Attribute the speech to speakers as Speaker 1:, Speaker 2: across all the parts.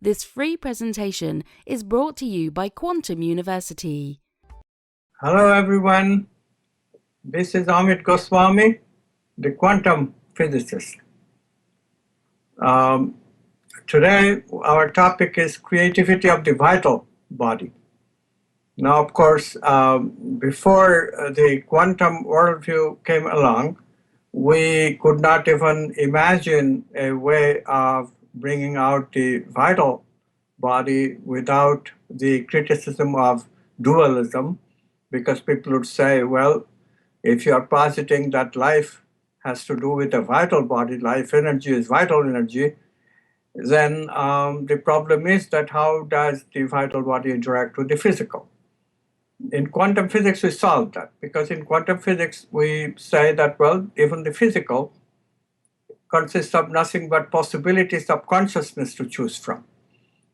Speaker 1: This free presentation is brought to you by Quantum University.
Speaker 2: Hello everyone, this is Amit Goswami, the quantum physicist. Today our topic is creativity of the vital body. Now of course, before the quantum worldview came along, we could not even imagine a way of bringing out the vital body without the criticism of dualism, because people would say, well, if you are positing that life has to do with a vital body, life energy is vital energy, then the problem is that how does the vital body interact with the physical? In quantum physics, we solve that, because in quantum physics, we say that, well, even the physical consists of nothing but possibilities of consciousness to choose from.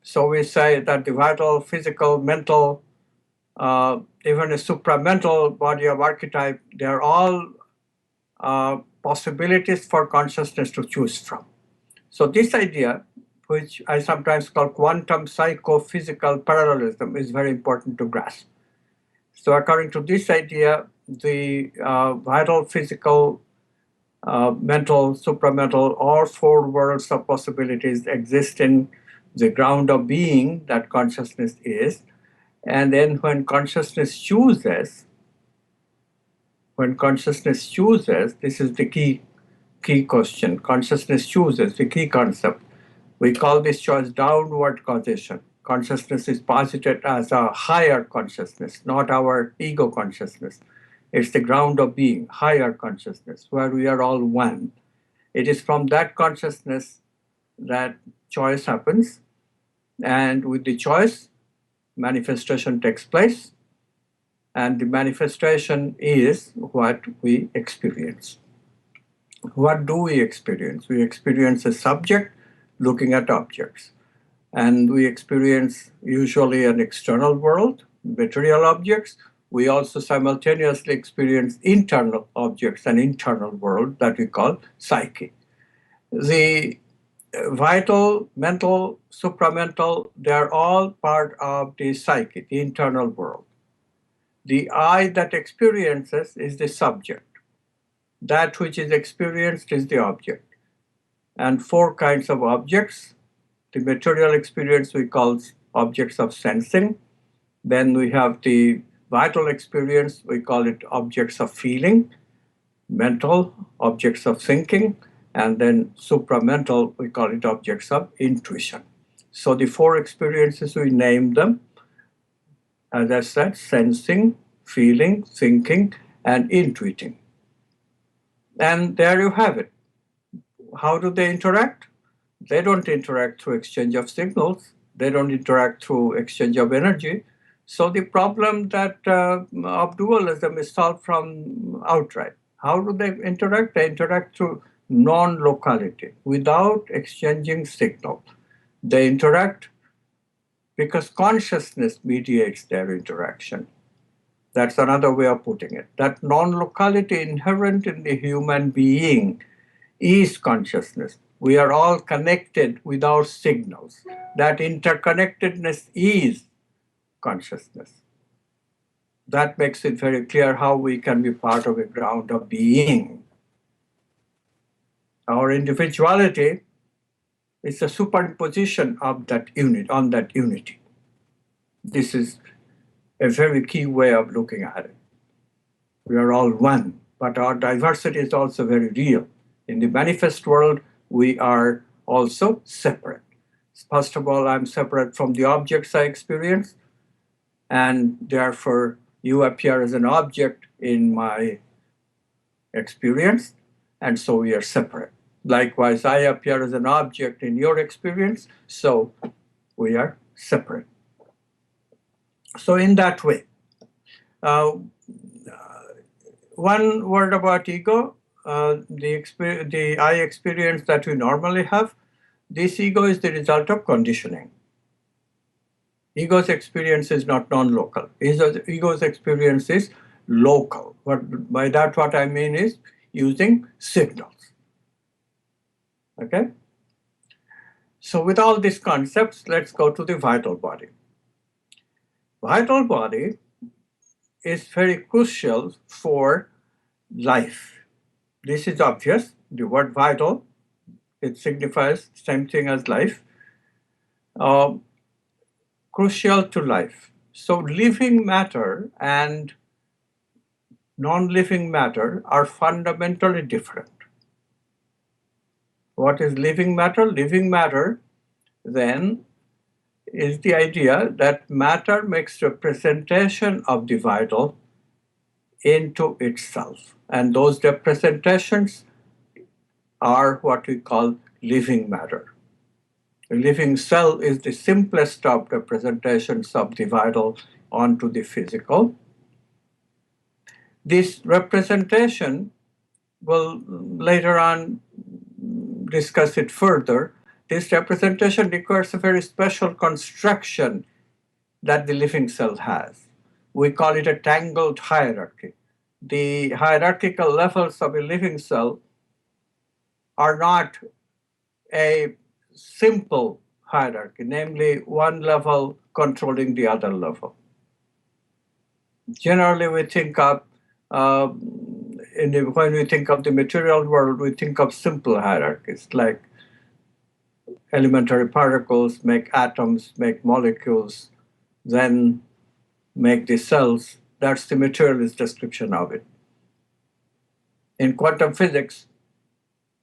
Speaker 2: So we say that the vital, physical, mental, even a supramental body of archetype, they're all possibilities for consciousness to choose from. So this idea, which I sometimes call quantum psychophysical parallelism, is very important to grasp. So according to this idea, the vital, physical, mental, supramental, all four worlds of possibilities exist in the ground of being that consciousness is. And then when consciousness chooses, this is the key question. Consciousness chooses, the key concept. We call this choice downward causation. Consciousness is posited as a higher consciousness, not our ego consciousness. It's the ground of being, higher consciousness, where we are all one. It is from that consciousness that choice happens. And with the choice, manifestation takes place. And the manifestation is what we experience. What do we experience? We experience a subject looking at objects. And we experience usually an external world, material objects. We also simultaneously experience internal objects, an internal world that we call psyche. The vital, mental, supramental, they're all part of the psyche, the internal world. The I that experiences is the subject. That which is experienced is the object. And four kinds of objects. The material experience we call objects of sensing. Then we have the vital experience, we call it objects of feeling. Mental, objects of thinking. And then supramental, we call it objects of intuition. So the four experiences, we name them, as I said, sensing, feeling, thinking, and intuiting. And there you have it. How do they interact? They don't interact through exchange of signals. They don't interact through exchange of energy. So the problem that of dualism is solved from outright. How do they interact? They interact through non-locality, without exchanging signal. They interact because consciousness mediates their interaction. That's another way of putting it. That non-locality inherent in the human being is consciousness. We are all connected without signals. That interconnectedness is consciousness. That makes it very clear how we can be part of a ground of being. Our individuality is a superimposition of that unit, on that unity. This is a very key way of looking at it. We are all one, but our diversity is also very real. In the manifest world, we are also separate. First of all, I'm separate from the objects I experience, and therefore you appear as an object in my experience, and so we are separate. Likewise, I appear as an object in your experience, so we are separate. So in that way, one word about ego. The I experience that we normally have, this ego is the result of conditioning. Ego's experience is not non-local. Ego's experience is local. By that, what I mean is using signals. Okay? So with all these concepts, let's go to the vital body. Vital body is very crucial for life. This is obvious. The word vital, it signifies the same thing as life. Crucial to life. So living matter and non-living matter are fundamentally different. What is living matter? Living matter, then, is the idea that matter makes representation of the vital into itself. And those representations are what we call living matter. A living cell is the simplest of representations of the vital onto the physical. This representation will later on discuss it further. This representation requires a very special construction that the living cell has. We call it a tangled hierarchy. The hierarchical levels of a living cell are not a simple hierarchy, namely one level controlling the other level. Generally, we think of, when we think of the material world, we think of simple hierarchies like elementary particles make atoms, make molecules, then make the cells. That's the materialist description of it. In quantum physics,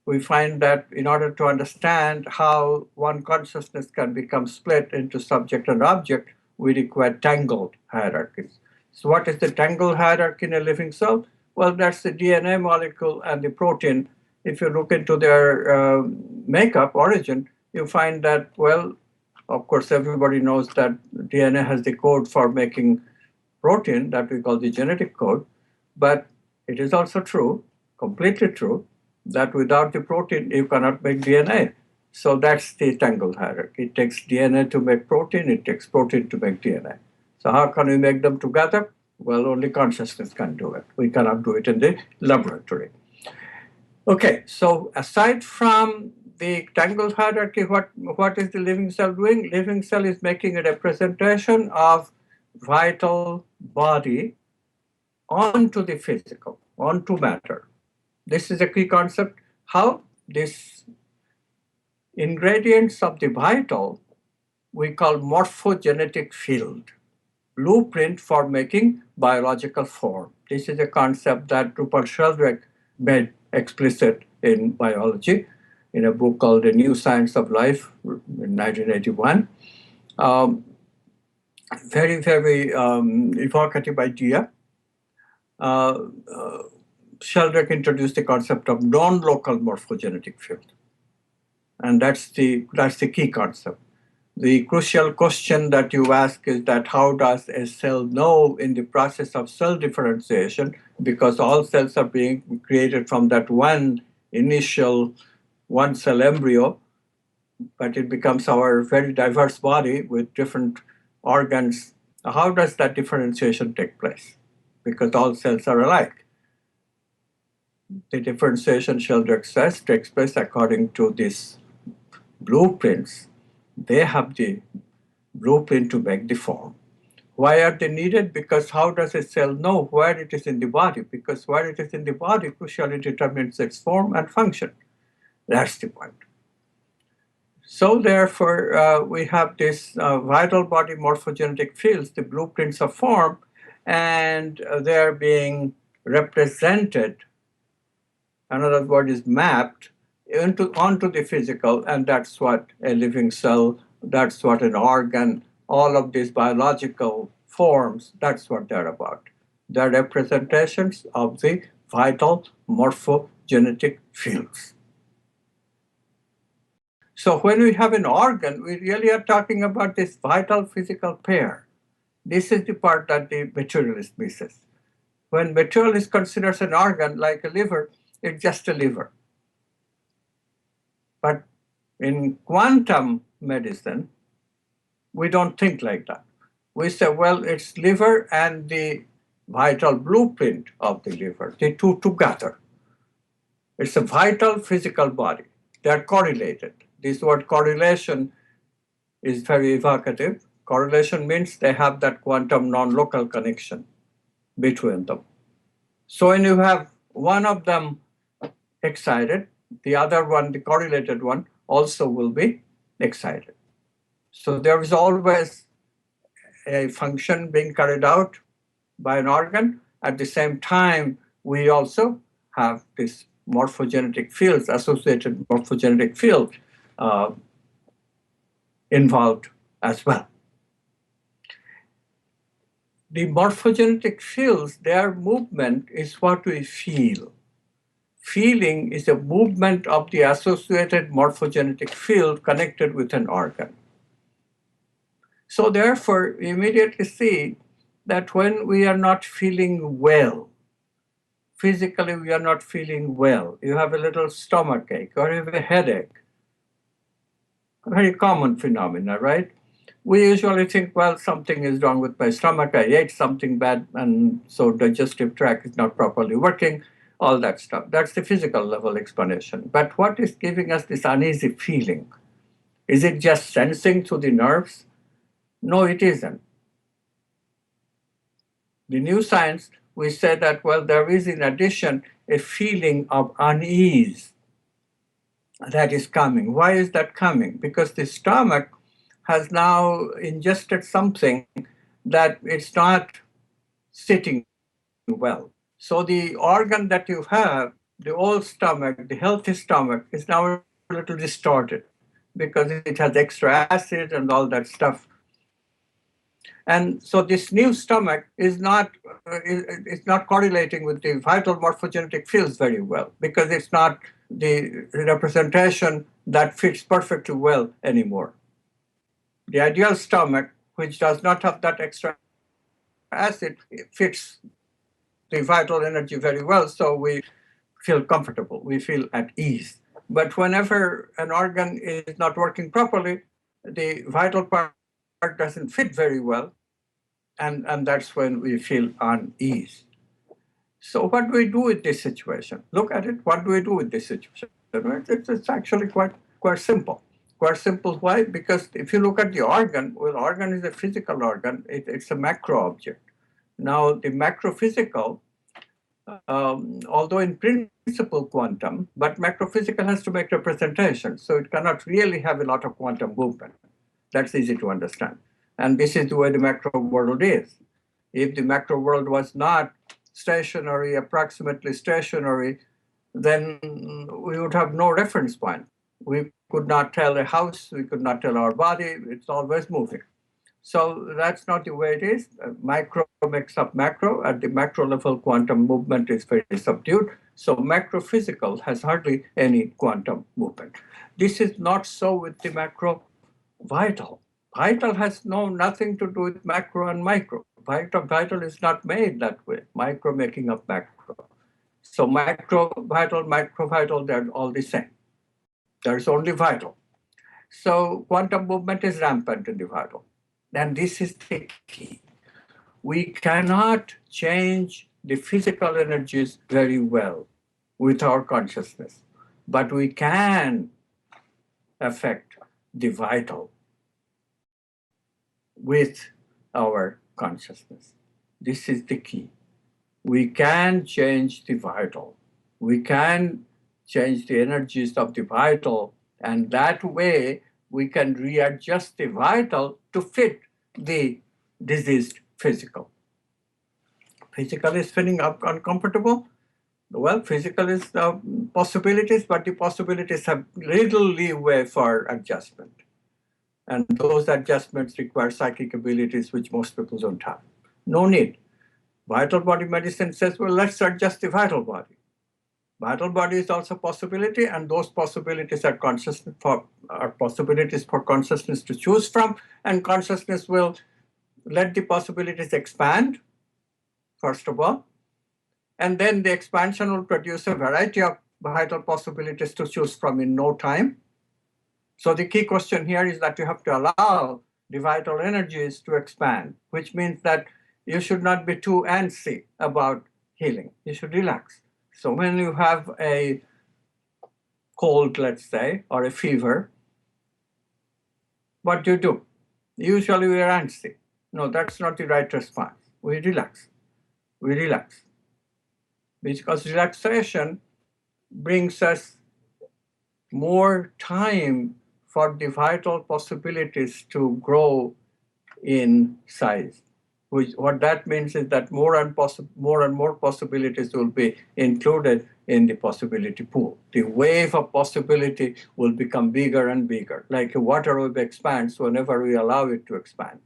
Speaker 2: we find that in order to understand how one consciousness can become split into subject and object, we require tangled hierarchies. So what is the tangled hierarchy in a living cell? Well, that's the DNA molecule and the protein. If you look into their makeup, origin, you find that, well, of course, everybody knows that DNA has the code for making protein that we call the genetic code, but it is also true, completely true, that without the protein, you cannot make DNA. So that's the tangled hierarchy. It takes DNA to make protein, it takes protein to make DNA. So how can we make them together? Well, only consciousness can do it. We cannot do it in the laboratory. Okay, so aside from the tangled hierarchy, what is the living cell doing? Living cell is making a representation of vital body onto the physical, onto matter. This is a key concept, how these ingredients of the vital we call morphogenetic field, blueprint for making biological form. This is a concept that Rupert Sheldrake made explicit in biology in a book called The New Science of Life in 1981. Very, very evocative idea. Sheldrake introduced the concept of non-local morphogenetic field. And that's the key concept. The crucial question that you ask is that how does a cell know in the process of cell differentiation, because all cells are being created from that one initial one cell embryo, but it becomes our very diverse body with different organs. How does that differentiation take place? Because all cells are alike. The differentiation, Sheldrake says, takes place according to these blueprints. They have the blueprint to make the form. Why are they needed? Because how does a cell know where it is in the body? Because where it is in the body crucially determines its form and function. That's the point. So therefore, we have this vital body morphogenetic fields, the blueprints of form, and they're being represented, another word is mapped, onto the physical, and that's what a living cell, that's what an organ, all of these biological forms, that's what they're about. They're representations of the vital morphogenetic fields. So when we have an organ, we really are talking about this vital physical pair. This is the part that the materialist misses. When materialist considers an organ like a liver, it's just a liver. But in quantum medicine, we don't think like that. We say, well, it's liver and the vital blueprint of the liver, the two together. It's a vital physical body. They're correlated. This word correlation is very evocative. Correlation means they have that quantum non-local connection between them. So when you have one of them excited, the other one, the correlated one, also will be excited. So there is always a function being carried out by an organ. At the same time, we also have this morphogenetic fields, associated morphogenetic field involved as well. The morphogenetic fields, their movement is what we feel. Feeling is a movement of the associated morphogenetic field connected with an organ. So therefore, we immediately see that when we are not feeling well, physically we are not feeling well, you have a little stomach ache or you have a headache, a very common phenomena, right? We usually think, well, something is wrong with my stomach, I ate something bad, and so digestive tract is not properly working, all that stuff. That's the physical level explanation. But what is giving us this uneasy feeling? Is it just sensing through the nerves? No, it isn't. The new science, we say that, well, there is in addition a feeling of unease that is coming. Why is that coming? Because the stomach has now ingested something that it's not sitting well. So the organ that you have, the old stomach, the healthy stomach, is now a little distorted because it has extra acid and all that stuff. And so this new stomach is not correlating with the vital morphogenetic fields very well because it's not the representation that fits perfectly well anymore. The ideal stomach, which does not have that extra acid, fits the vital energy very well, so we feel comfortable, we feel at ease. But whenever an organ is not working properly, the vital part doesn't fit very well, and that's when we feel unease. So what do we do with this situation? Look at it, what do we do with this situation? It's actually quite simple. Quite simple, why? Because if you look at the organ, well, organ is a physical organ, it's a macro object. Now the macrophysical, although in principle quantum, but macrophysical has to make representation, so it cannot really have a lot of quantum movement. That's easy to understand. And this is the way the macro world is. If the macro world was not stationary, approximately stationary, then we would have no reference point. We could not tell a house, we could not tell our body, it's always moving. So that's not the way it is. Micro makes up macro. At the macro level, quantum movement is very subdued. So macrophysical has hardly any quantum movement. This is not so with the macro vital. Vital has nothing to do with macro and micro. Vital is not made that way. Micro making up macro. So macro vital, they're all the same. There's only vital. So quantum movement is rampant in the vital. And this is the key. We cannot change the physical energies very well with our consciousness, but we can affect the vital with our consciousness. This is the key. We can change the vital. We can change the energies of the vital, and that way we can readjust the vital to fit the diseased physical. Physical is feeling uncomfortable. Well, physical is possibilities, but the possibilities have little leeway for adjustment. And those adjustments require psychic abilities which most people don't have. No need. Vital body medicine says, well, let's adjust the vital body. Vital body is also a possibility, and those possibilities are possibilities for consciousness to choose from, and consciousness will let the possibilities expand, first of all, and then the expansion will produce a variety of vital possibilities to choose from in no time. So the key question here is that you have to allow the vital energies to expand, which means that you should not be too antsy about healing. You should relax. So when you have a cold, let's say, or a fever, what do? Usually we are antsy. No, that's not the right response. We relax. We relax. Because relaxation brings us more time for the vital possibilities to grow in size. What that means is that more and more possibilities will be included in the possibility pool. The wave of possibility will become bigger and bigger, like a water wave expands whenever we allow it to expand.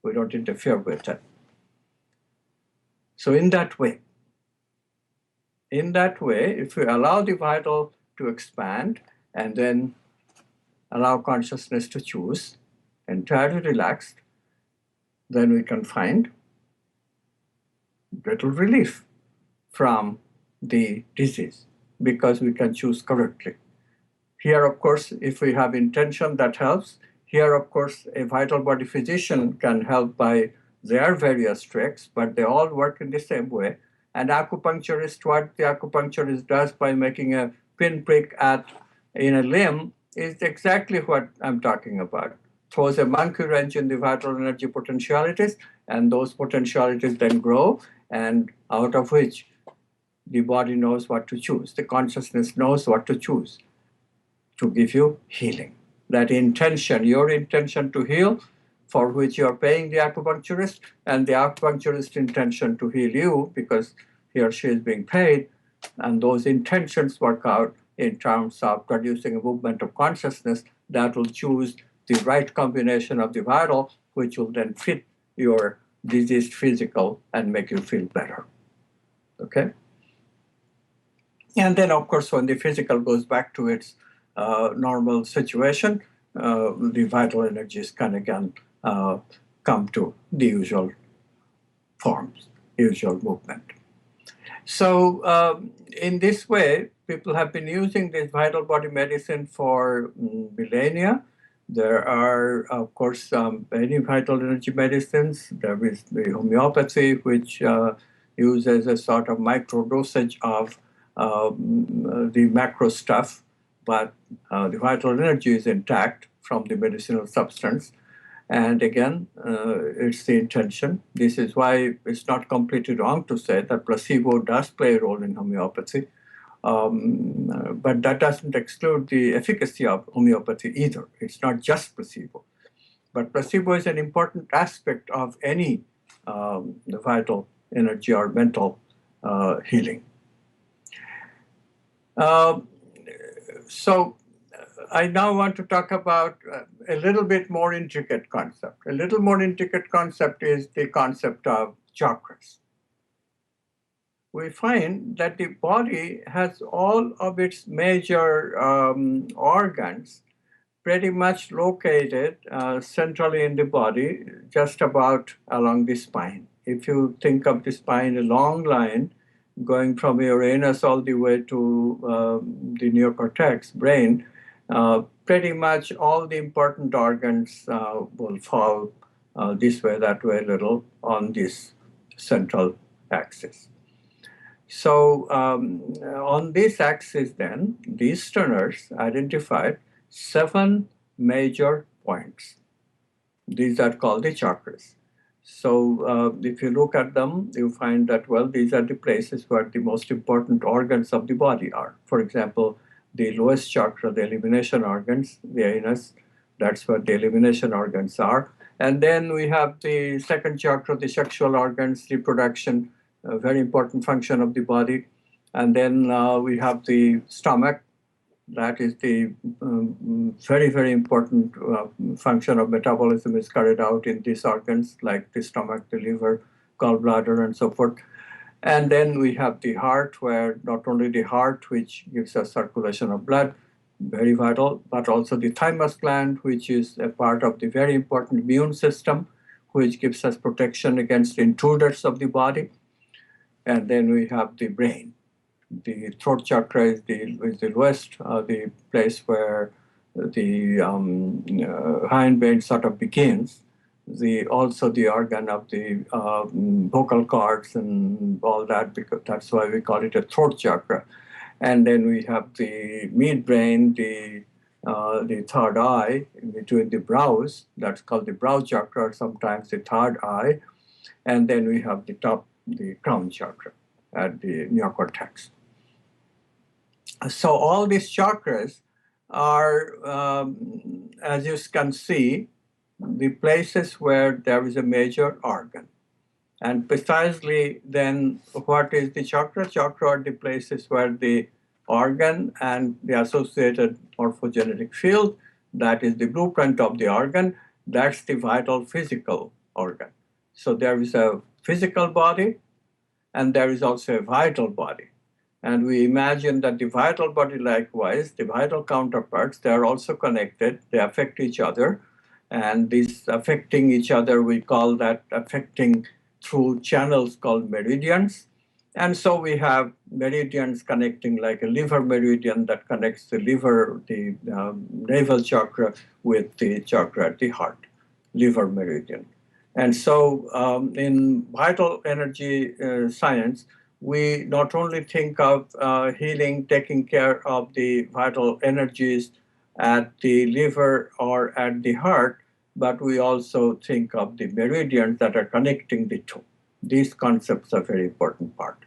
Speaker 2: We don't interfere with it. So in that way, if we allow the vital to expand and then allow consciousness to choose, entirely relaxed, then we can find little relief from the disease because we can choose correctly. Here, of course, if we have intention, that helps. Here, of course, a vital body physician can help by their various tricks, but they all work in the same way. And acupuncturist, what the acupuncturist does by making a pinprick in a limb is exactly what I'm talking about. Throws a monkey wrench in the vital energy potentialities, and those potentialities then grow, and out of which the body knows what to choose. The consciousness knows what to choose to give you healing. That intention, your intention to heal, for which you're paying the acupuncturist, and the acupuncturist intention to heal you because he or she is being paid, and those intentions work out in terms of producing a movement of consciousness that will choose the right combination of the vital, which will then fit your diseased physical and make you feel better. Okay? And then, of course, when the physical goes back to its normal situation, the vital energies can again come to the usual forms, usual movement. So in this way, people have been using this vital body medicine for millennia. There are, of course, many vital energy medicines. There is the homeopathy, which uses a sort of micro dosage of the macro stuff, but the vital energy is intact from the medicinal substance. And again, it's the intention. This is why it's not completely wrong to say that placebo does play a role in homeopathy. But that doesn't exclude the efficacy of homeopathy either. It's not just placebo. But placebo is an important aspect of any vital energy or mental healing. So I now want to talk about a little bit more intricate concept. A little more intricate concept is the concept of chakras. We find that the body has all of its major organs pretty much located centrally in the body, just about along the spine. If you think of the spine, a long line going from your anus all the way to the neocortex, brain, pretty much all the important organs will fall this way, that way, a little on this central axis. So on this axis then, the Easterners identified 7 major points. These are called the chakras. So if you look at them, you find that, well, these are the places where the most important organs of the body are. For example, the lowest chakra, the elimination organs, the anus, that's where the elimination organs are. And then we have the second chakra, the sexual organs, reproduction, a very important function of the body. And then we have the stomach. That is the very, very important function of metabolism is carried out in these organs, like the stomach, the liver, gallbladder, and so forth. And then we have the heart, where not only the heart, which gives us circulation of blood, very vital, but also the thymus gland, which is a part of the very important immune system, which gives us protection against intruders of the body. And then we have the brain. The throat chakra is the lowest, the place where the hindbrain sort of begins. Also the organ of the vocal cords and all that, because that's why we call it a throat chakra. And then we have the midbrain, the the third eye between the brows. That's called the brow chakra, or sometimes the third eye. And then we have the top, the crown chakra at the neocortex. So all these chakras are, as you can see, the places where there is a major organ. And precisely then, what is the chakra? Chakra are the places where the organ and the associated morphogenetic field, that is the blueprint of the organ, that's the vital physical organ. So there is a physical body, and there is also a vital body. And we imagine that the vital body, likewise, the vital counterparts, they are also connected, they affect each other. And this affecting each other, we call that affecting through channels called meridians. And so we have meridians connecting, like a liver meridian that connects the liver, the navel chakra, with the chakra at the heart, liver meridian. And so in vital energy science, we not only think of healing, taking care of the vital energies at the liver or at the heart, but we also think of the meridians that are connecting the two. These concepts are very important part.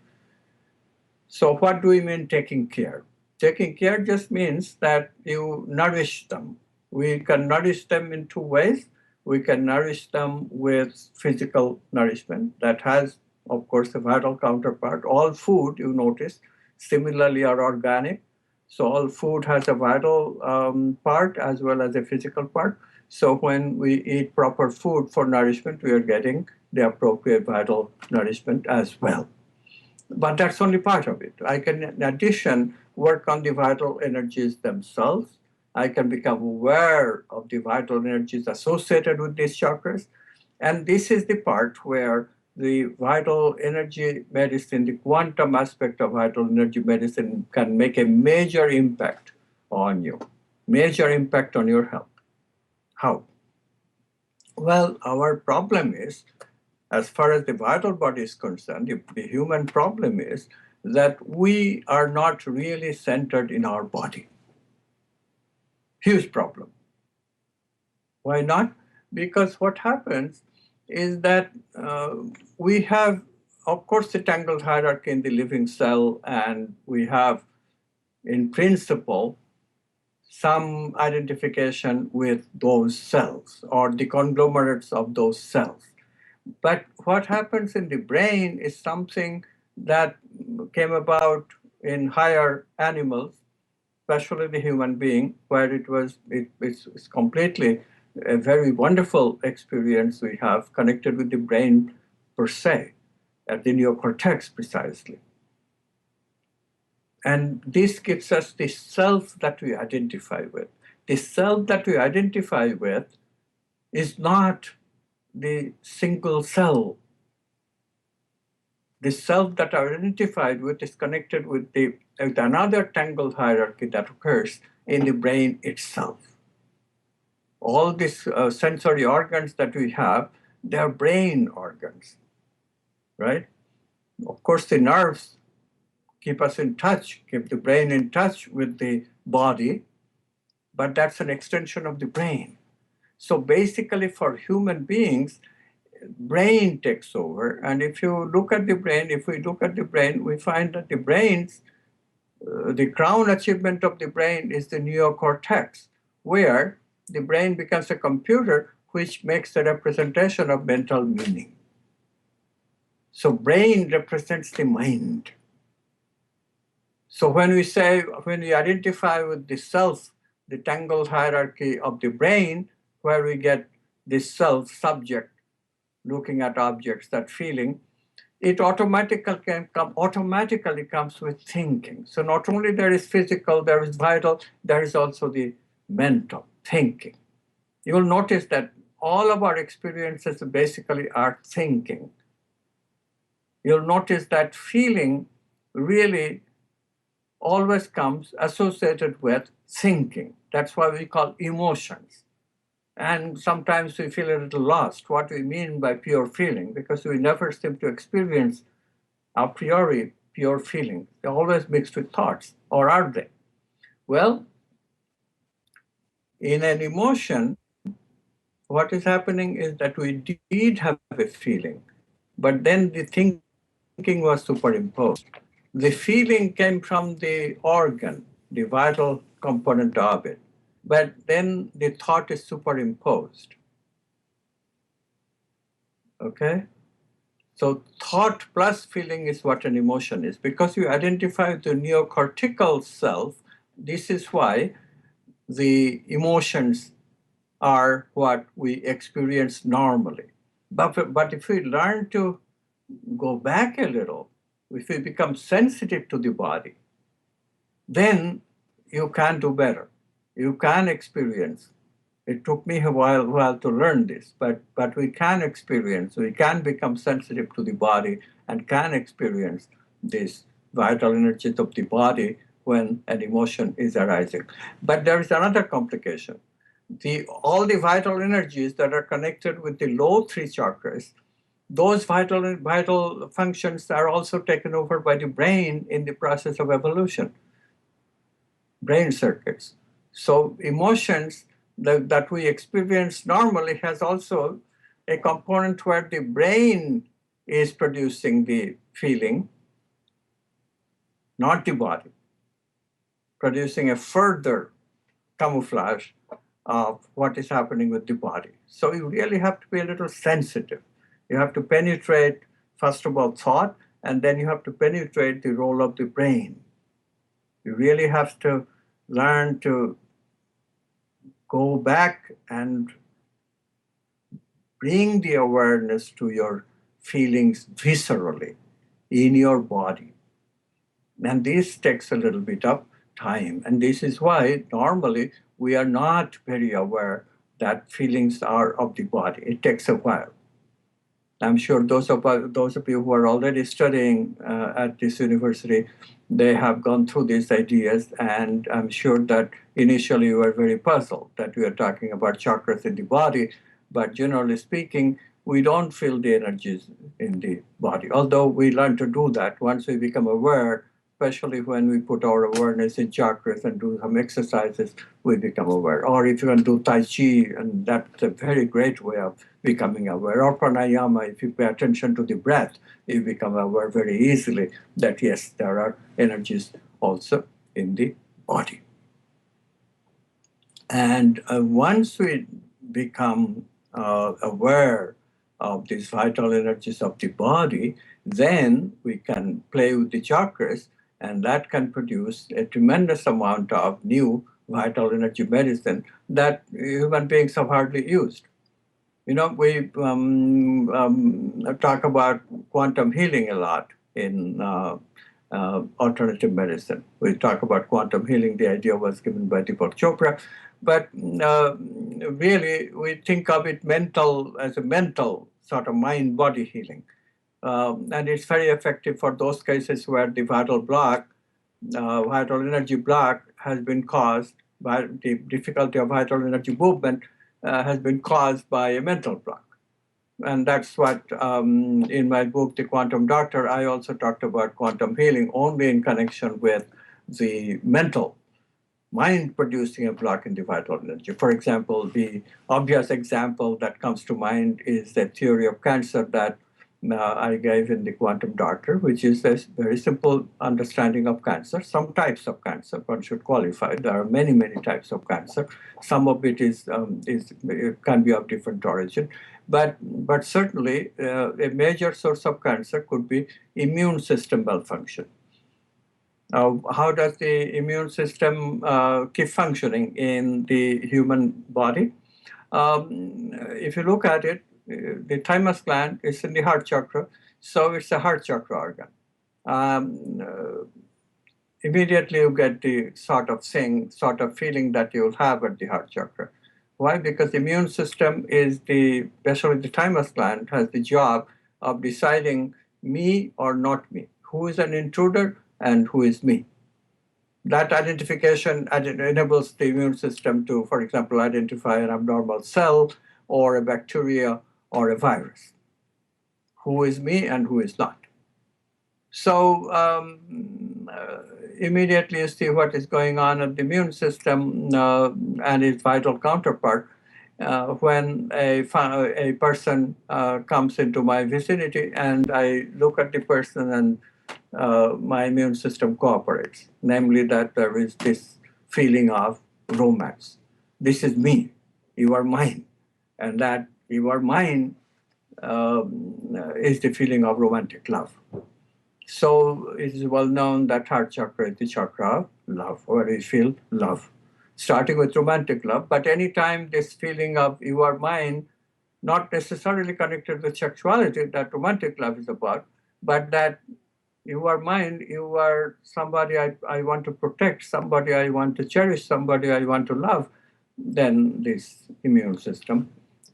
Speaker 2: So what do we mean taking care? Taking care just means that you nourish them. We can nourish them in two ways. We can nourish them with physical nourishment that has, of course, a vital counterpart. All food, you notice, similarly are organic. So all food has a vital part as well as a physical part. So when we eat proper food for nourishment, we are getting the appropriate vital nourishment as well. But that's only part of it. I can, in addition, work on the vital energies themselves. I can become aware of the vital energies associated with these chakras. And this is the part where the vital energy medicine, the quantum aspect of vital energy medicine, can make a major impact on you, major impact on your health. How? Well, our problem is, as far as the vital body is concerned, the human problem is that we are not really centered in our body. Huge problem. Why not? Because what happens is that we have, of course, the tangled hierarchy in the living cell, and we have, in principle, some identification with those cells or the conglomerates of those cells. But what happens in the brain is something that came about in higher animals, especially the human being, where it's completely a very wonderful experience we have connected with the brain per se, at the neocortex precisely. And this gives us the self that we identify with. The self that we identify with is not the single cell. The self that are identified with is connected with another tangled hierarchy that occurs in the brain itself. All these sensory organs that we have, they are brain organs, right? Of course, the nerves keep us in touch, keep the brain in touch with the body, but that's an extension of the brain. So basically, for human beings, brain takes over. And if you look at the brain, we find that the brains, the crown achievement of the brain is the neocortex, where the brain becomes a computer which makes the representation of mental meaning. So brain represents the mind. So when we identify with the self, the tangled hierarchy of the brain, where we get this self subject looking at objects, that feeling, it automatically comes with thinking. So not only there is physical, there is vital, there is also the mental thinking. You will notice that all of our experiences basically are thinking. You'll notice that feeling really always comes associated with thinking. That's why we call emotions. And sometimes we feel a little lost. What do we mean by pure feeling? Because we never seem to experience a priori pure feeling. They're always mixed with thoughts, or are they? Well, In an emotion, what is happening is that we did have a feeling, but then the thinking was superimposed. The feeling came from the organ, the vital component of it, but then the thought is superimposed. Okay? So thought plus feeling is what an emotion is. Because you identify with the neocortical self, this is why the emotions are what we experience normally. But if we learn to go back a little, if we become sensitive to the body, then you can do better. You can experience. It took me a while to learn this, but we can experience, we can become sensitive to the body and can experience these vital energies of the body when an emotion is arising. But there is another complication. All the vital energies that are connected with the low three chakras, those vital functions are also taken over by the brain in the process of evolution, brain circuits. So emotions that we experience normally has also a component where the brain is producing the feeling, not the body, producing a further camouflage of what is happening with the body. So you really have to be a little sensitive. You have to penetrate, first of all, thought, and then you have to penetrate the role of the brain. You really have to learn to go back and bring the awareness to your feelings viscerally in your body. And this takes a little bit of time. And this is why normally we are not very aware that feelings are of the body. It takes a while. I'm sure those of you who are already studying at this university, they have gone through these ideas, and I'm sure that initially you were very puzzled that we are talking about chakras in the body, but generally speaking, we don't feel the energies in the body. Although we learn to do that once we become aware, especially when we put our awareness in chakras and do some exercises, we become aware. Or if you can do Tai Chi, and that's a very great way of becoming aware. Or pranayama, if you pay attention to the breath, you become aware very easily that yes, there are energies also in the body. And once we become aware of these vital energies of the body, then we can play with the chakras, and that can produce a tremendous amount of new vital energy medicine that human beings have hardly used. You know, we talk about quantum healing a lot in alternative medicine. We talk about quantum healing. The idea was given by Deepak Chopra, but really we think of it as a mental sort of mind-body healing, and it's very effective for those cases where the vital energy block has been caused by the difficulty of vital energy movement has been caused by a mental block. And that's what, in my book, The Quantum Doctor, I also talked about quantum healing only in connection with the mental mind producing a block in the vital energy. For example, the obvious example that comes to mind is the theory of cancer that I gave in The Quantum Doctor, which is a very simple understanding of cancer. Some types of cancer, one should qualify. There are many, many types of cancer. Some of it can be of different origin. But certainly, a major source of cancer could be immune system malfunction. How does the immune system keep functioning in the human body? If you look at it, the thymus gland is in the heart chakra, so it's a heart chakra organ. Immediately you get the sort of feeling that you'll have at the heart chakra. Why? Because the immune system especially the thymus gland, has the job of deciding me or not me, who is an intruder and who is me. That identification enables the immune system to, for example, identify an abnormal cell or a bacteria or a virus. Who is me and who is not? So immediately you see what is going on in the immune system and its vital counterpart. When a person comes into my vicinity and I look at the person and my immune system cooperates, namely that there is this feeling of romance. This is me, you are mine, and that you are mine is the feeling of romantic love. So it is well known that heart chakra is the chakra of love, where we feel love, starting with romantic love. But anytime this feeling of you are mine, not necessarily connected with sexuality, that romantic love is about, but that you are mine, you are somebody I want to protect, somebody I want to cherish, somebody I want to love, then this immune system,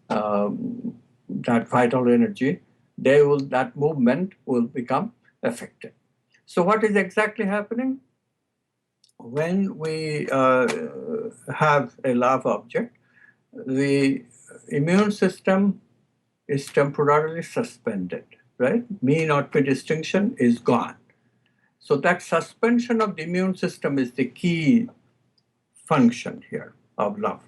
Speaker 2: that vital energy, that movement will become effective. So what is exactly happening? When we have a love object, the immune system is temporarily suspended, right? Me not me distinction is gone. So that suspension of the immune system is the key function here of love.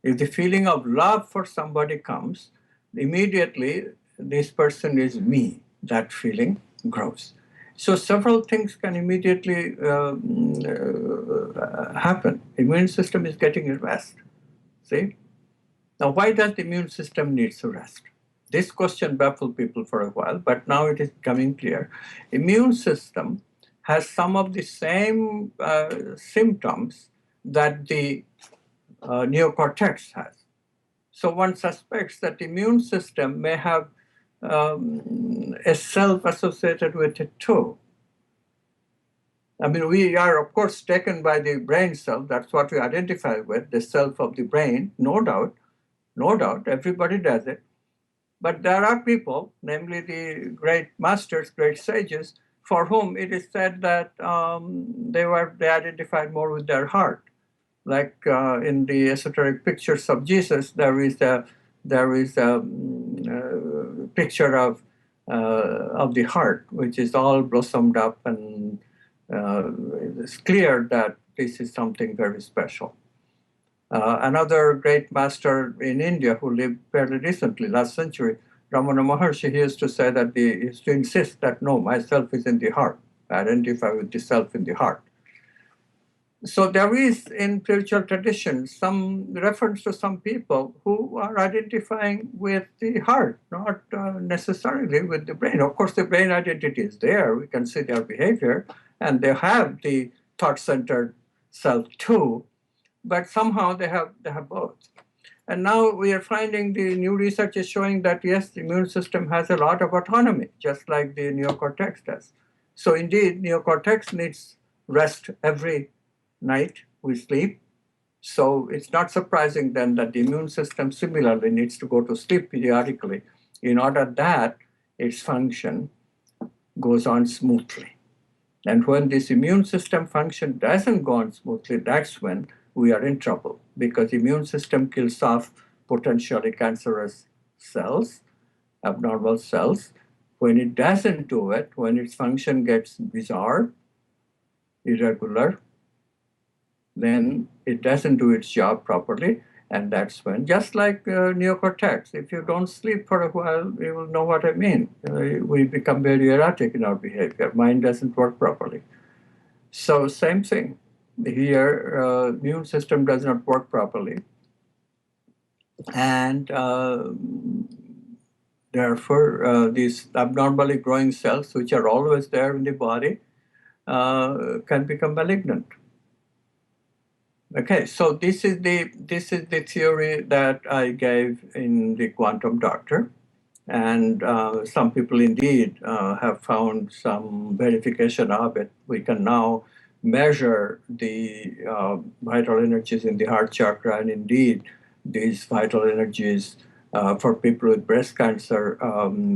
Speaker 2: If the feeling of love for somebody comes, immediately this person is me, that feeling grows. So several things can immediately happen. Immune system is getting a rest. See? Now, why does the immune system need to rest? This question baffled people for a while, but now it is becoming clear. Immune system has some of the same symptoms that the neocortex has. So one suspects that the immune system may have a self associated with it too. I mean, we are, of course, taken by the brain self. That's what we identify with, the self of the brain, no doubt. No doubt, everybody does it. But there are people, namely the great masters, great sages, for whom it is said that they identified more with their heart. Like in the esoteric pictures of Jesus, there is a picture of the heart, which is all blossomed up, and it's clear that this is something very special. Another great master in India who lived fairly recently, last century, Ramana Maharshi, he used to say that he used to insist that no, myself is in the heart. I identify with the self in the heart. So there is in spiritual tradition some reference to some people who are identifying with the heart, not necessarily with the brain. Of course, the brain identity is there. We can see their behavior, and they have the thought-centered self too. But somehow they have both. And now we are finding the new research is showing that yes, the immune system has a lot of autonomy, just like the neocortex does. So indeed, neocortex needs rest every night we sleep. So it's not surprising then that the immune system similarly needs to go to sleep periodically in order that its function goes on smoothly. And when this immune system function doesn't go on smoothly, that's when we are in trouble, because immune system kills off potentially cancerous cells, abnormal cells. When it doesn't do it, when its function gets bizarre, irregular, then it doesn't do its job properly, and that's when, just like neocortex, if you don't sleep for a while, you will know what I mean. We become very erratic in our behavior. Mind doesn't work properly. So same thing. Here, immune system does not work properly, and therefore these abnormally growing cells, which are always there in the body, can become malignant. Okay, so this is the theory that I gave in the Quantum Doctor, and some people indeed have found some verification of it. We can now measure the vital energies in the heart chakra, and indeed these vital energies for people with breast cancer,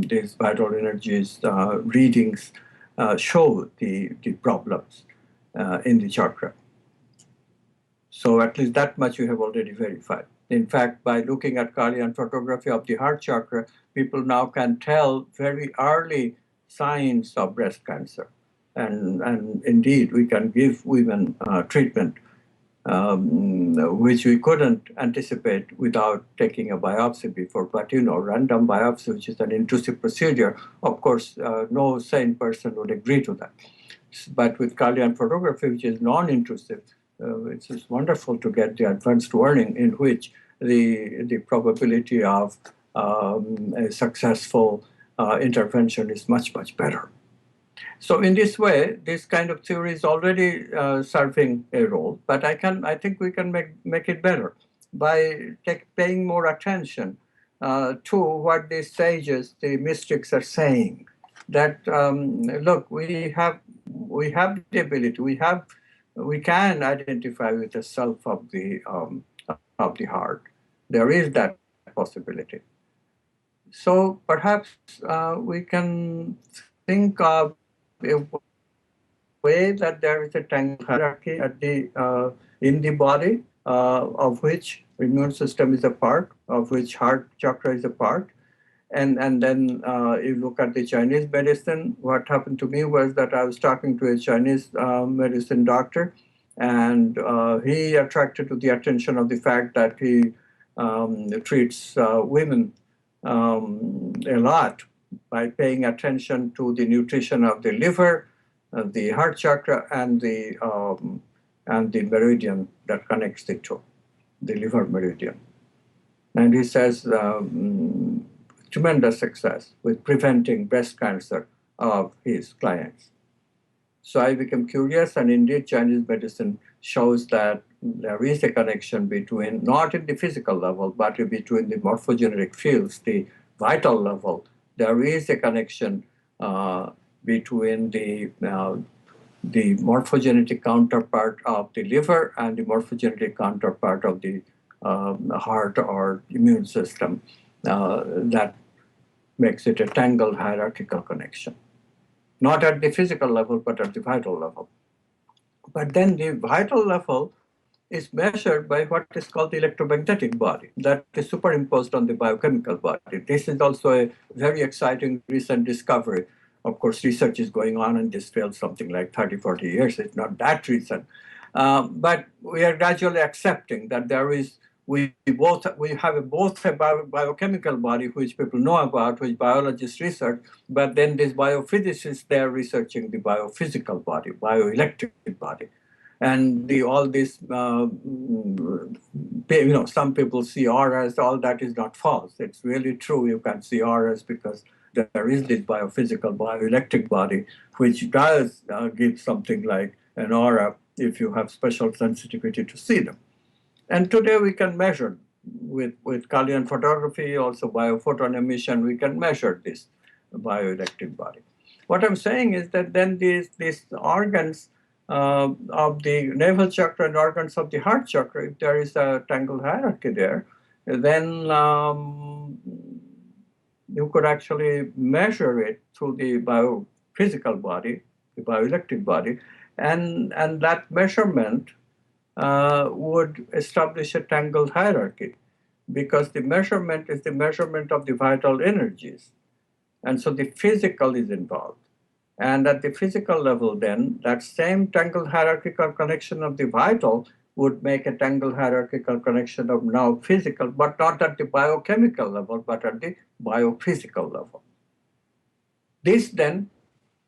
Speaker 2: these vital energies readings show the problems in the chakra. So at least that much we have already verified. In fact, by looking at Kalian photography of the heart chakra, people now can tell very early signs of breast cancer. And indeed, we can give women treatment which we couldn't anticipate without taking a biopsy before. But random biopsy, which is an intrusive procedure, of course, no sane person would agree to that. But with Kalyan photography, which is non-intrusive, it's just wonderful to get the advanced warning in which the probability of a successful intervention is much, much better. So in this way, this kind of theory is already serving a role, but I think we can make it better by paying more attention to what these sages, the mystics, are saying. That look, we have the ability, we can identify with the self of the heart. There is that possibility. So perhaps we can think of a way that there is a tangled hierarchy in the body, of which immune system is a part, of which heart chakra is a part. And then you look at the Chinese medicine. What happened to me was that I was talking to a Chinese medicine doctor, and he attracted to the attention of the fact that he treats women a lot by paying attention to the nutrition of the liver, the heart chakra, and the meridian that connects the two, the liver meridian. And he says tremendous success with preventing breast cancer of his clients. So I became curious, and indeed Chinese medicine shows that there is a connection between, not in the physical level, but between the morphogenetic fields, the vital level. There is a connection between the morphogenetic counterpart of the liver and the morphogenetic counterpart of the heart or immune system. That makes it a tangled hierarchical connection. Not at the physical level, but at the vital level. But then the vital level is measured by what is called the electromagnetic body that is superimposed on the biochemical body. This is also a very exciting recent discovery. Of course, research is going on in this field something like 30, 40 years. It's not that recent. But we are gradually accepting that there is, we have both a biochemical body, which people know about, which biologists research, but then these biophysicists, they are researching the biophysical body, bioelectric body. And all this, some people see auras, all that is not false. It's really true. You can see auras because there is this biophysical, bioelectric body, which does give something like an aura if you have special sensitivity to see them. And today we can measure with Kalyan photography, also biophoton emission, we can measure this bioelectric body. What I'm saying is that then these organs of the navel chakra and organs of the heart chakra, if there is a tangled hierarchy there, then you could actually measure it through the biophysical body, the bioelectric body, and that measurement would establish a tangled hierarchy, because the measurement is the measurement of the vital energies. And so the physical is involved. And at the physical level, then, that same tangled hierarchical connection of the vital would make a tangled hierarchical connection of now physical, but not at the biochemical level, but at the biophysical level. This then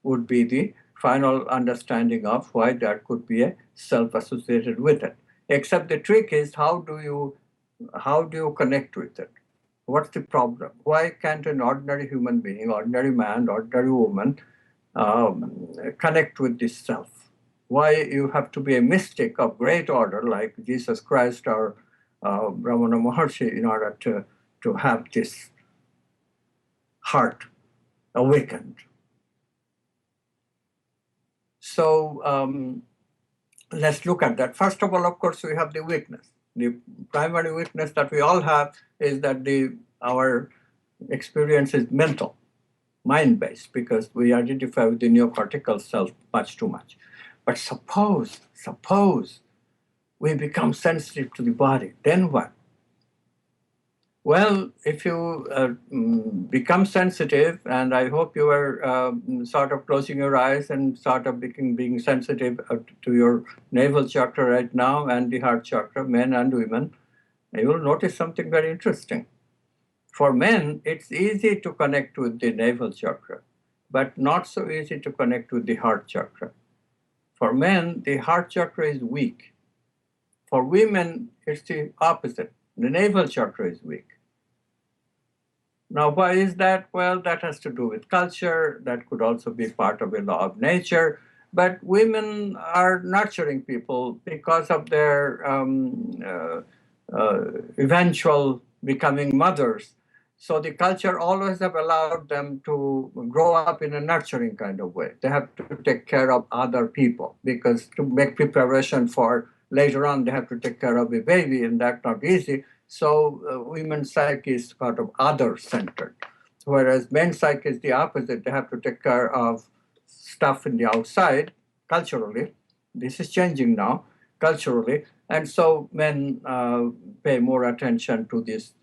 Speaker 2: would be the final understanding of why there could be a self associated with it. Except the trick is, how do you connect with it? What's the problem? Why can't an ordinary human being, ordinary man, ordinary woman, connect with this self? Why you have to be a mystic of great order like Jesus Christ or Ramana Maharshi in order to have this heart awakened? So let's look at that. First of all, of course, we have the weakness. The primary weakness that we all have is that our experience is mental, mind-based, because we identify with the neocortical self much too much. But suppose we become sensitive to the body, then what? Well, if you become sensitive, and I hope you are sort of closing your eyes and sort of being sensitive to your navel chakra right now and the heart chakra, men and women, you will notice something very interesting. For men, it's easy to connect with the navel chakra, but not so easy to connect with the heart chakra. For men, the heart chakra is weak. For women, it's the opposite. The navel chakra is weak. Now, why is that? Well, that has to do with culture. That could also be part of a law of nature. But women are nurturing people because of their eventual becoming mothers. So the culture always have allowed them to grow up in a nurturing kind of way. They have to take care of other people because to make preparation for later on, they have to take care of a baby, and that's not easy. So women's psyche is sort of other-centered, whereas men's psyche is the opposite. They have to take care of stuff in the outside culturally. This is changing now culturally, and so men pay more attention to these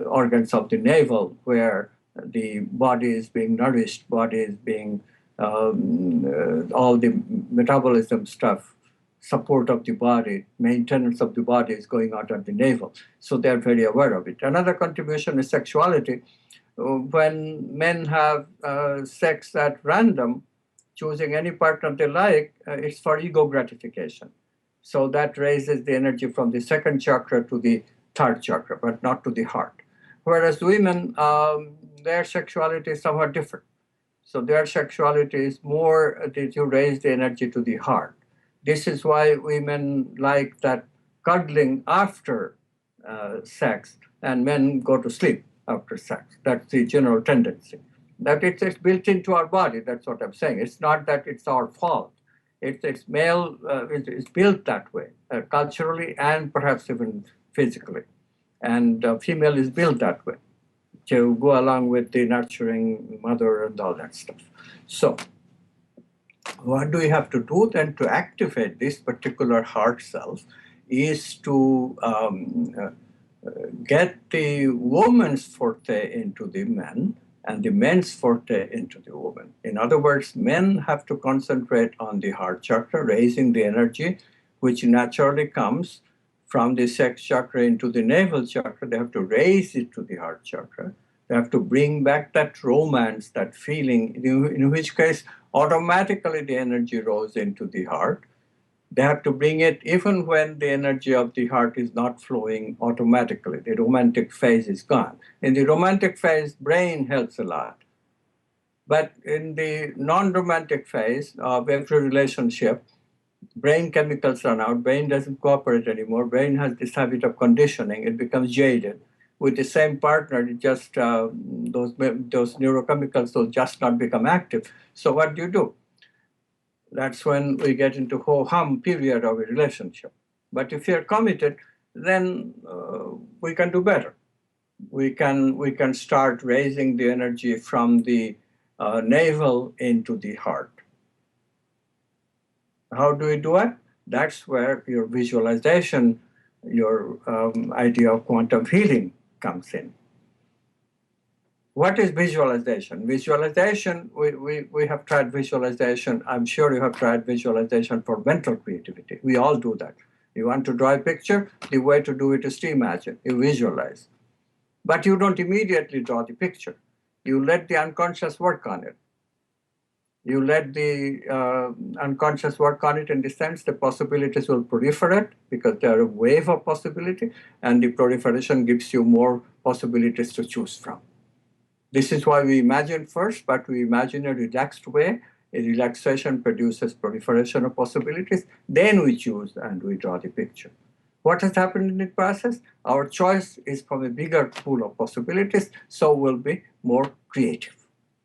Speaker 2: organs of the navel, where the body is being nourished, body is being all the metabolism stuff, support of the body, maintenance of the body is going out of the navel. So they're very aware of it. Another contribution is sexuality. When men have sex at random, choosing any partner they like, it's for ego gratification. So that raises the energy from the second chakra to the third chakra, but not to the heart. Whereas women, their sexuality is somewhat different. So their sexuality is more to raise the energy to the heart. This is why women like that cuddling after sex, and men go to sleep after sex. That's the general tendency. That it's built into our body. That's what I'm saying. It's not that it's our fault. It's male. It's built that way, culturally and perhaps even physically, and female is built that way to go along with the nurturing mother and all that stuff. So, what do we have to do then to activate this particular heart cells is to get the woman's forte into the men and the men's forte into the woman. In other words, men have to concentrate on the heart chakra, raising the energy, which naturally comes from the sex chakra into the navel chakra. They have to raise it to the heart chakra. They have to bring back that romance, that feeling, in which case automatically the energy rose into the heart. They have to bring it even when the energy of the heart is not flowing automatically. The romantic phase is gone. In the romantic phase, brain helps a lot. But in the non-romantic phase of every relationship, brain chemicals run out, brain doesn't cooperate anymore, brain has this habit of conditioning, it becomes jaded. With the same partner, it just those neurochemicals will just not become active. So what do? That's when we get into ho-hum period of a relationship. But if you're committed, then we can do better. We can start raising the energy from the navel into the heart. How do we do it? That's where your visualization, your idea of quantum healing comes in. What is visualization? Visualization, we have tried visualization. I'm sure you have tried visualization for mental creativity. We all do that. You want to draw a picture, the way to do it is to imagine. You visualize. But you don't immediately draw the picture. You let the unconscious work on it. You let the unconscious work on it in the sense the possibilities will proliferate because they are a wave of possibility, and the proliferation gives you more possibilities to choose from. This is why we imagine first, but we imagine a relaxed way. A relaxation produces proliferation of possibilities. Then we choose and we draw the picture. What has happened in the process? Our choice is from a bigger pool of possibilities, so we'll be more creative.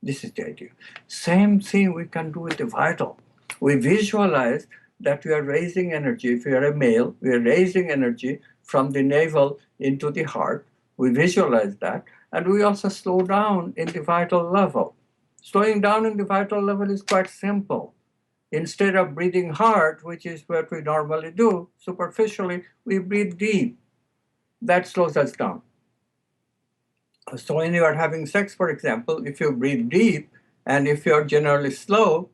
Speaker 2: This is the idea. Same thing we can do with the vital. We visualize that we are raising energy. If we are a male, we are raising energy from the navel into the heart. We visualize that. And we also slow down in the vital level. Slowing down in the vital level is quite simple. Instead of breathing hard, which is what we normally do, superficially, we breathe deep. that slows us down. So when you are having sex, for example, if you breathe deep and if you're generally slow,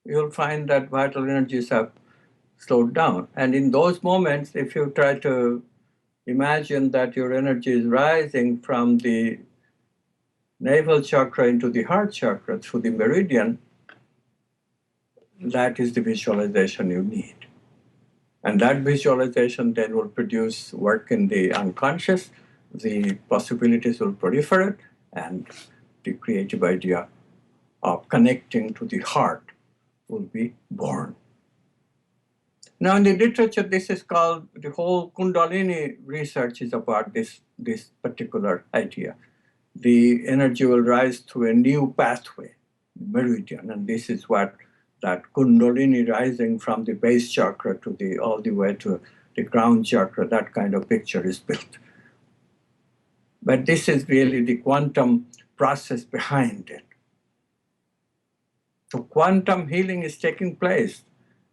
Speaker 2: you'll find that vital energies have slowed down. And in those moments, if you try to imagine that your energy is rising from the navel chakra into the heart chakra through the meridian, that is the visualization you need. And that visualization then will produce work in the unconscious, the possibilities will proliferate, and the creative idea of connecting to the heart will be born. Now, in the literature, this is called, the whole Kundalini research is about this particular idea. The energy will rise through a new pathway, meridian, and this is what that Kundalini rising from the base chakra to the all the way to the ground chakra, that kind of picture is built. But this is really the quantum process behind it. So quantum healing is taking place,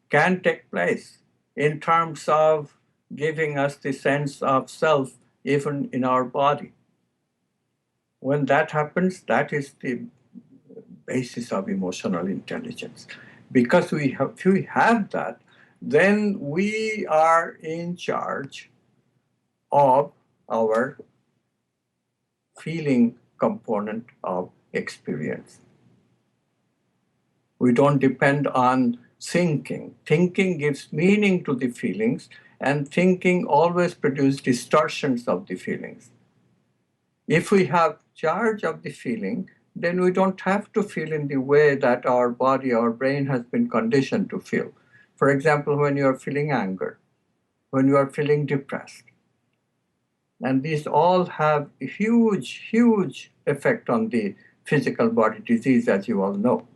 Speaker 2: can take place in terms of giving us the sense of self even in our body. When that happens, that is the basis of emotional intelligence. Because if we have that, then we are in charge of our feeling component of experience. We don't depend on thinking. Thinking gives meaning to the feelings, and thinking always produces distortions of the feelings. If we have charge of the feeling, then we don't have to feel in the way that our body, our brain has been conditioned to feel. For example, when you are feeling anger, when you are feeling depressed. And these all have a huge, huge effect on the physical body disease, as you all know.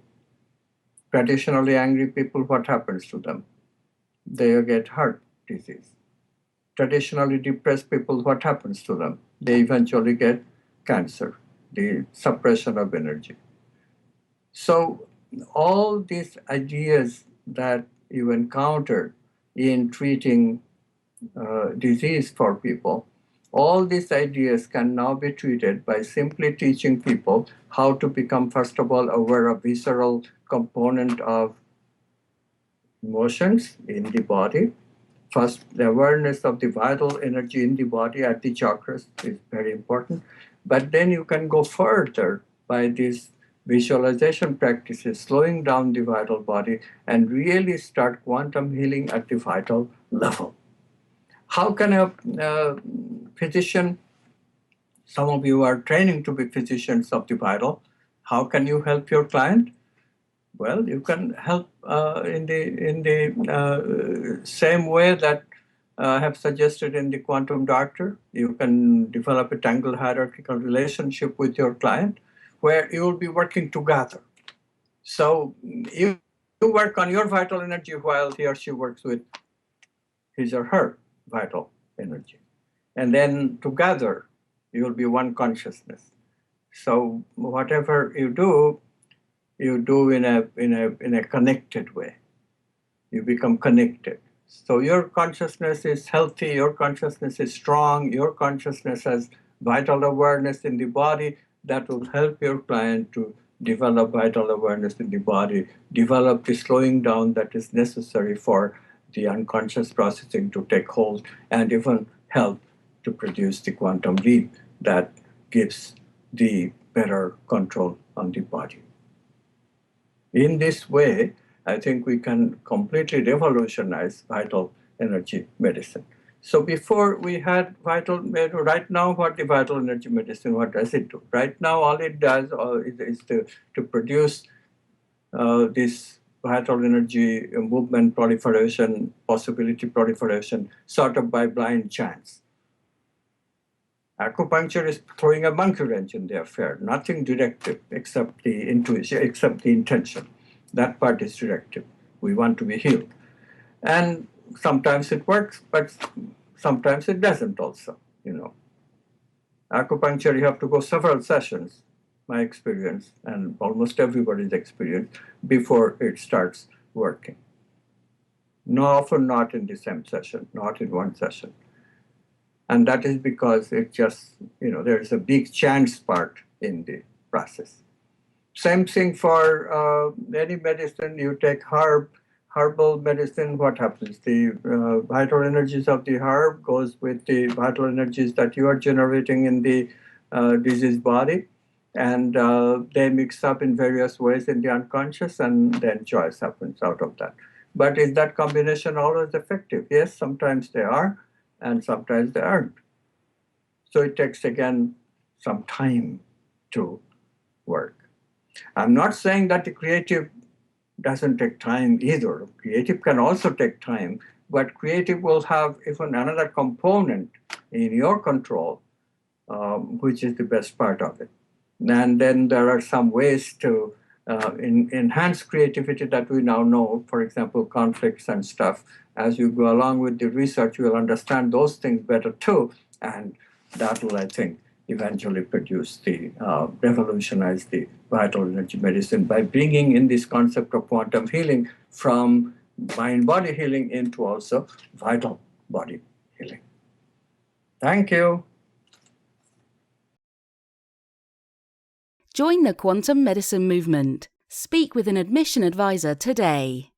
Speaker 2: Traditionally angry people, what happens to them? They get heart disease. Traditionally depressed people, what happens to them? They eventually get cancer, the suppression of energy. So all these ideas that you encounter in treating disease for people, all these ideas can now be treated by simply teaching people how to become, first of all, aware of visceral component of emotions in the body. First, the awareness of the vital energy in the body at the chakras is very important. But then you can go further by these visualization practices, slowing down the vital body and really start quantum healing at the vital level. How can a physician, some of you are training to be physicians of the vital, how can you help your client? Well, you can help in the same way that I have suggested in the Quantum Doctor. You can develop a tangled hierarchical relationship with your client where you will be working together. So you work on your vital energy while he or she works with his or her vital energy. And then together, you will be one consciousness. So whatever you do in a connected way. You become connected. So your consciousness is healthy, your consciousness is strong, your consciousness has vital awareness in the body that will help your client to develop vital awareness in the body, develop the slowing down that is necessary for the unconscious processing to take hold, and even help to produce the quantum leap that gives the better control on the body. In this way, I think we can completely revolutionize vital energy medicine. So before we had right now what the vital energy medicine, what does it do? Right now all it does is to produce this vital energy movement proliferation, possibility proliferation, sort of by blind chance. Acupuncture is throwing a monkey wrench in the affair, nothing directive except the intuition, except the intention. That part is directive. We want to be healed. And sometimes it works, but sometimes it doesn't also, Acupuncture, you have to go several sessions, my experience, and almost everybody's experience, before it starts working. No, often not in the same session, not in one session. And that is because it just, there's a big chance part in the process. Same thing for any medicine. You take herbal medicine, what happens? The vital energies of the herb goes with the vital energies that you are generating in the diseased body, and they mix up in various ways in the unconscious, and then choice happens out of that. But is that combination always effective? Yes, sometimes they are, and sometimes they aren't. So it takes, again, some time to work. I'm not saying that the creative doesn't take time either. Creative can also take time, but creative will have even another component in your control, which is the best part of it. And then there are some ways to enhance creativity that we now know, for example, conflicts and stuff. As you go along with the research, you will understand those things better too. And that will, I think, eventually produce the revolutionize the vital energy medicine by bringing in this concept of quantum healing from mind-body healing into also vital body healing. Thank you.
Speaker 1: Join the quantum medicine movement. Speak with an admission advisor today.